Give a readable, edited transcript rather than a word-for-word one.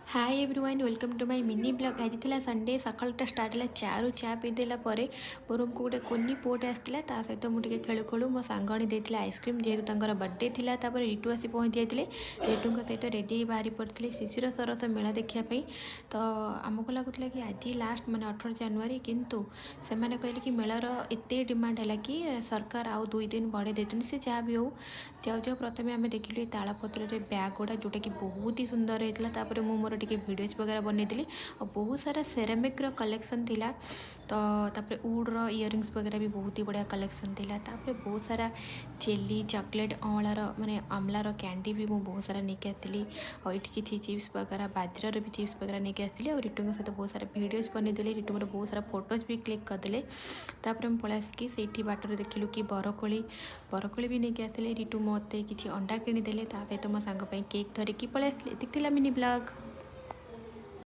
Hi everyone welcome to my mini blog आज थी Sunday सकाळटा start है चारू चा पीदेला रूम को गोटे कुनी पुटे आसाला ता सहित मुझे खेलु खेलु मो सांगणी देती आइसक्रीम जेहेतु बर्थडे थिला रिटू आसी पहुँची जाते रिटू सहित रेडी बाहरी पड़ते शिशिर सरस मेला देखापी तो आमको लगुला कि आज लास्ट माने 18 जनवरी किंतु से मैंने कहले कि मेलार एत डिमांड है कि सरकार आउ 2 दिन बढ़े देते से जहाँ भी हो जाऊ जाऊ प्रथम आम देखिलु तालपत्र बैग गुड़ा जोटा कि बहुत ही सुंदर होता है मोर टे भिडियोज वगैरह बनई और बहुत सारा सेरामिक कलेक्शन थिला तो तापर वुड रो इयरिंग्स वगैरह भी बहुत ही बढ़िया कलेक्शन थिला तापर बहुत सारा जेली चॉकलेट अँलार माने आमलार कैंडी भी मुझे बहुत सारा नहीं आसली और ये किसी चिप्स वगैरह बाजर भी चिप्स वगैरह नहीं आसली और रिटू सहित बहुत सारा भिडियोज बनईदे रिटू मोर बहुत सारा फोटोज भी क्लिक करदे तापर मुझे पलि आसिकी से बाटर देखिलु कि बरकोली भी नहीं आसले रिटू मत किसी अंडा किणीदे सहित मो सांग केक धरिकी पलि आसली मिनी ब्लॉग।